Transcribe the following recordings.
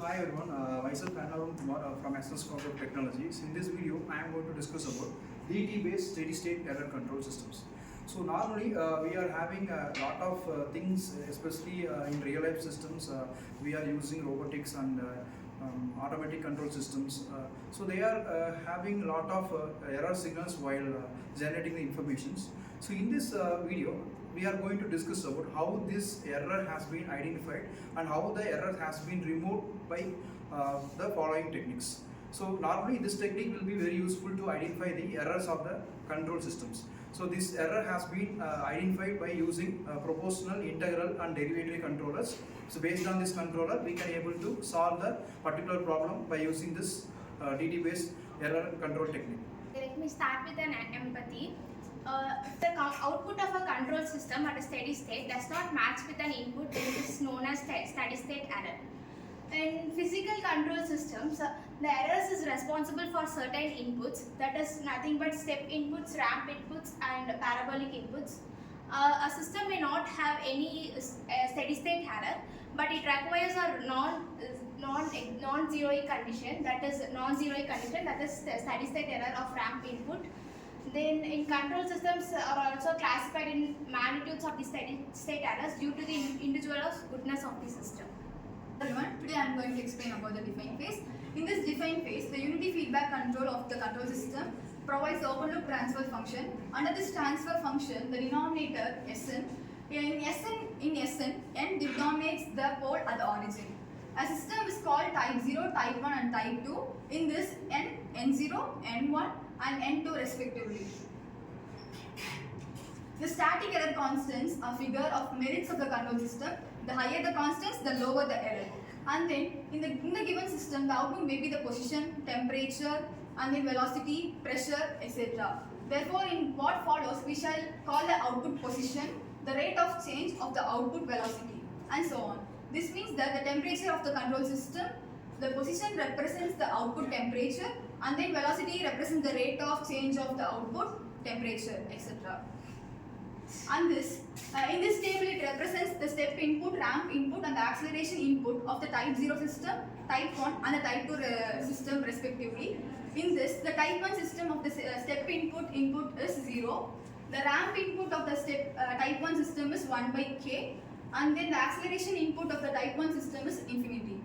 Hi everyone, myself Anurag Kumar from SNS Technologies. In this video, I am going to discuss about DT-based steady-state error control systems. So normally we are having a lot of things, especially in real-life systems. We are using robotics and automatic control systems. So they are having a lot of error signals while generating the informations. So in this video, we are going to discuss about how this error has been identified and how the error has been removed by the following techniques. So normally this technique will be very useful to identify the errors of the control systems. So this error has been identified by using proportional, integral and derivatory controllers. So based on this controller, we can able to solve the particular problem by using this DT based error control technique. Let me start with an empathy. If the output of a control system at a steady state does not match with an input, then it is known as steady state error. In physical control systems, the errors is responsible for certain inputs, that is nothing but step inputs, ramp inputs and parabolic inputs. A system may not have any steady state error, but it requires a non-zeroic condition, that is steady state error of ramp input. Then in control systems are also classified in magnitudes of the steady state errors due to the individual goodness of the system. Everyone, today I am going to explain about the define phase. In this define phase, the unity feedback control of the control system provides the open loop transfer function. Under this transfer function, the denominator Sn, in Sn, n denominates the pole at the origin. A system is called type 0, type 1 and type 2. In this, n0, n1 and n2 respectively. The static error constants are figure of merits of the control system. The higher the constants, the lower the error. And then in the given system, the output may be the position, temperature, and then velocity, pressure, etc. Therefore, in what follows, we shall call the output position, the rate of change of the output velocity, and so on. This means that the temperature of the control system, the position represents the output temperature, and then velocity represents the rate of change of the output temperature, etc. And this, in this table, it represents the step input, ramp input and the acceleration input of the type 0 system, type 1 and the type 2 system respectively. In this, the type 1 system of the step input is 0. The ramp input of the type 1 system is 1 by k, and then the acceleration input of the type 1 system is infinity.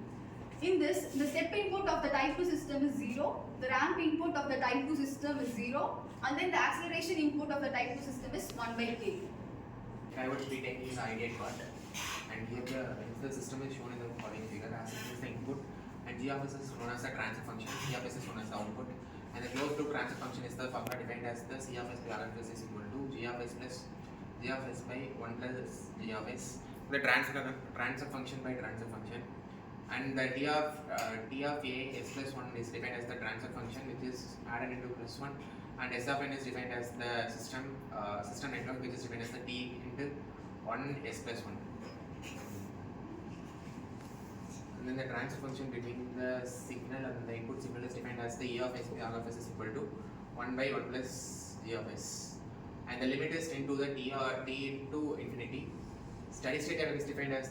In this, the step input of the type 2 system is 0, the ramp input of the type 2 system is 0, and then the acceleration input of the type 2 system is 1 by k. I would be taking the ideate part, and here the system is shown in the following figure. As it is the input, and g of s is known as the transfer function, c of s is known as the output, and the closed loop transfer function is the formula defined as the c of s by r of s is equal to g of s plus g of s by 1 plus g of s. The transfer function by transfer function, and the t of a s plus 1 is defined as the transfer function, which is added into plus 1, and s of n is defined as the system network, which is defined as the t into 1 s plus 1. And then the transfer function between the signal and the input signal is defined as the e of s by r of s is equal to 1 by 1 plus g of s, and the limit is into the t into infinity. Steady state error is defined as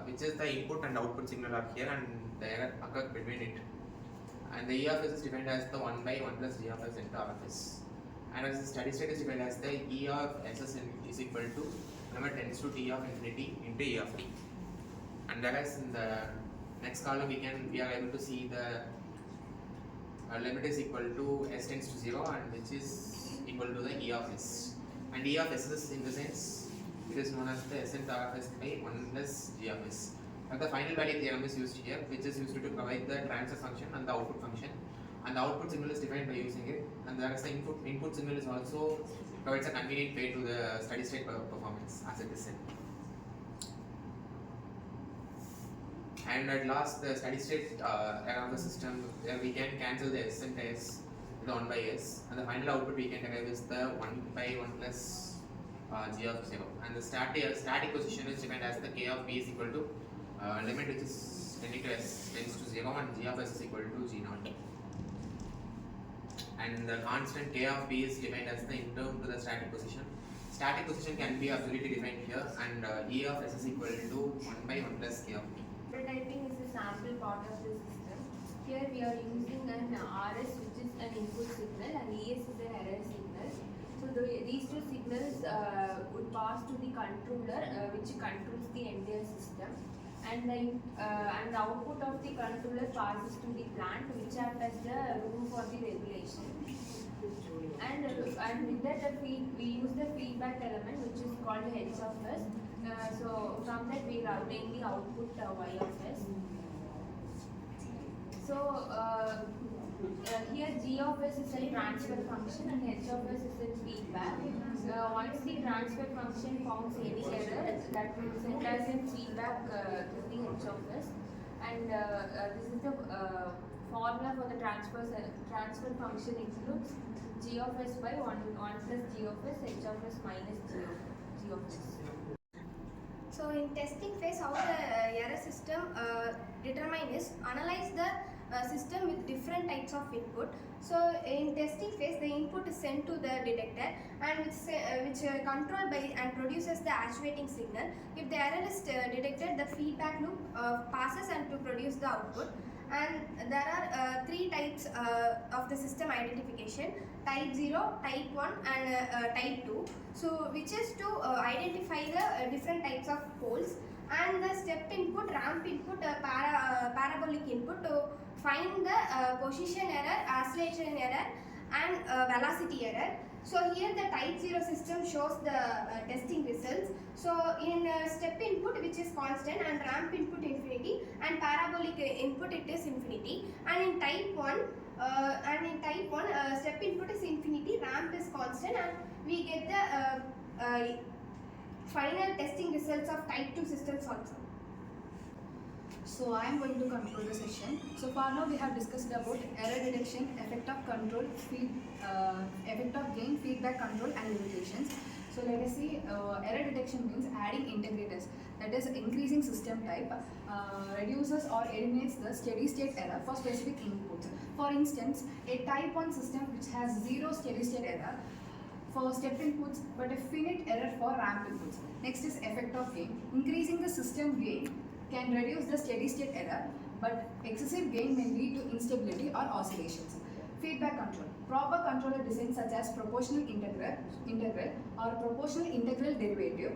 which is the input and output signal are here, and the error occurs between it. And the e of s is defined as the 1 by 1 plus g of s into r of s. And as the steady state is defined as the e of s is equal to limit tends to t of infinity into e of t. And whereas in the next column we are able to see the limit is equal to s tends to 0, and which is equal to the e of s. And e of s is in the sense it is known as the s into r of s by 1 plus g of s. And the final value theorem is used here, which is used to provide the transfer function and the output function, and the output signal is defined by using it, and whereas the input signal is also provides a convenient way to the steady state performance as it is said. And at last, the steady state error of the system, where we can cancel the s and s with the 1 by s, and the final output we can derive is the 1 by 1 plus g of 0, and the static position is defined as the k of p is equal to limit which is tending to s tends to 0, and g of s is equal to g naught, and the constant k of p is defined as the interim to the static position. Static position can be absolutely defined here, and e of s is equal to 1 by 1 plus k of p. Prototyping is sample part of the system. Here we are using an RS, which is an input signal, and ES is an error signal. So these two signals would pass to the controller, which controls the entire system, and the output of the controller passes to the plant, which acts as the room for the regulation. And with that we use the feedback element, which is called H of S. So from that we obtain the output Y of S. So here G of S is a transfer function and H of S is a feedback. Once the transfer function founds any error, that will send as a feedback to the H of S. And this is the formula for the transfer function includes G of S by 1 plus G of S, H of S minus G of S. So in testing phase, how the error system determine is analyze the system with different types of input. So in testing phase, the input is sent to the detector and which controlled by and produces the actuating signal. If the error is detected, the feedback loop passes and to produce the output. And there are three types of the system identification: type 0, type 1 and type 2. So which is to identify the different types of poles, and the step input, ramp input, parabolic input to find the position error, oscillation error and velocity error. So here the type 0 system shows the testing results. So in step input, which is constant, and ramp input infinity, and parabolic input it is infinity. And in type 1 step input is infinity, ramp is constant, and we get the final testing results of type 2 systems also. So I am going to conclude the session. So far now we have discussed about error detection, effect of control, effect of gain, feedback control and limitations. So let us see, error detection means adding integrators, that is increasing system type, reduces or eliminates the steady state error for specific inputs. For instance, a type 1 system which has 0 steady state error for step inputs but a finite error for ramp inputs. Next is effect of gain. Increasing the system gain can reduce the steady state error, but excessive gain may lead to instability or oscillations. Feedback control. Proper controller design such as proportional integral or proportional integral derivative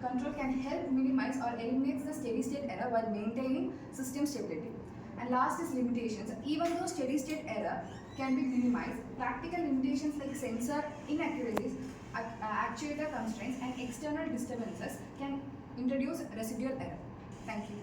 control can help minimize or eliminate the steady state error while maintaining system stability. And last is limitations. Even though steady state error can be minimized, practical limitations like sensor inaccuracies, actuator constraints and external disturbances can introduce residual error. Thank you.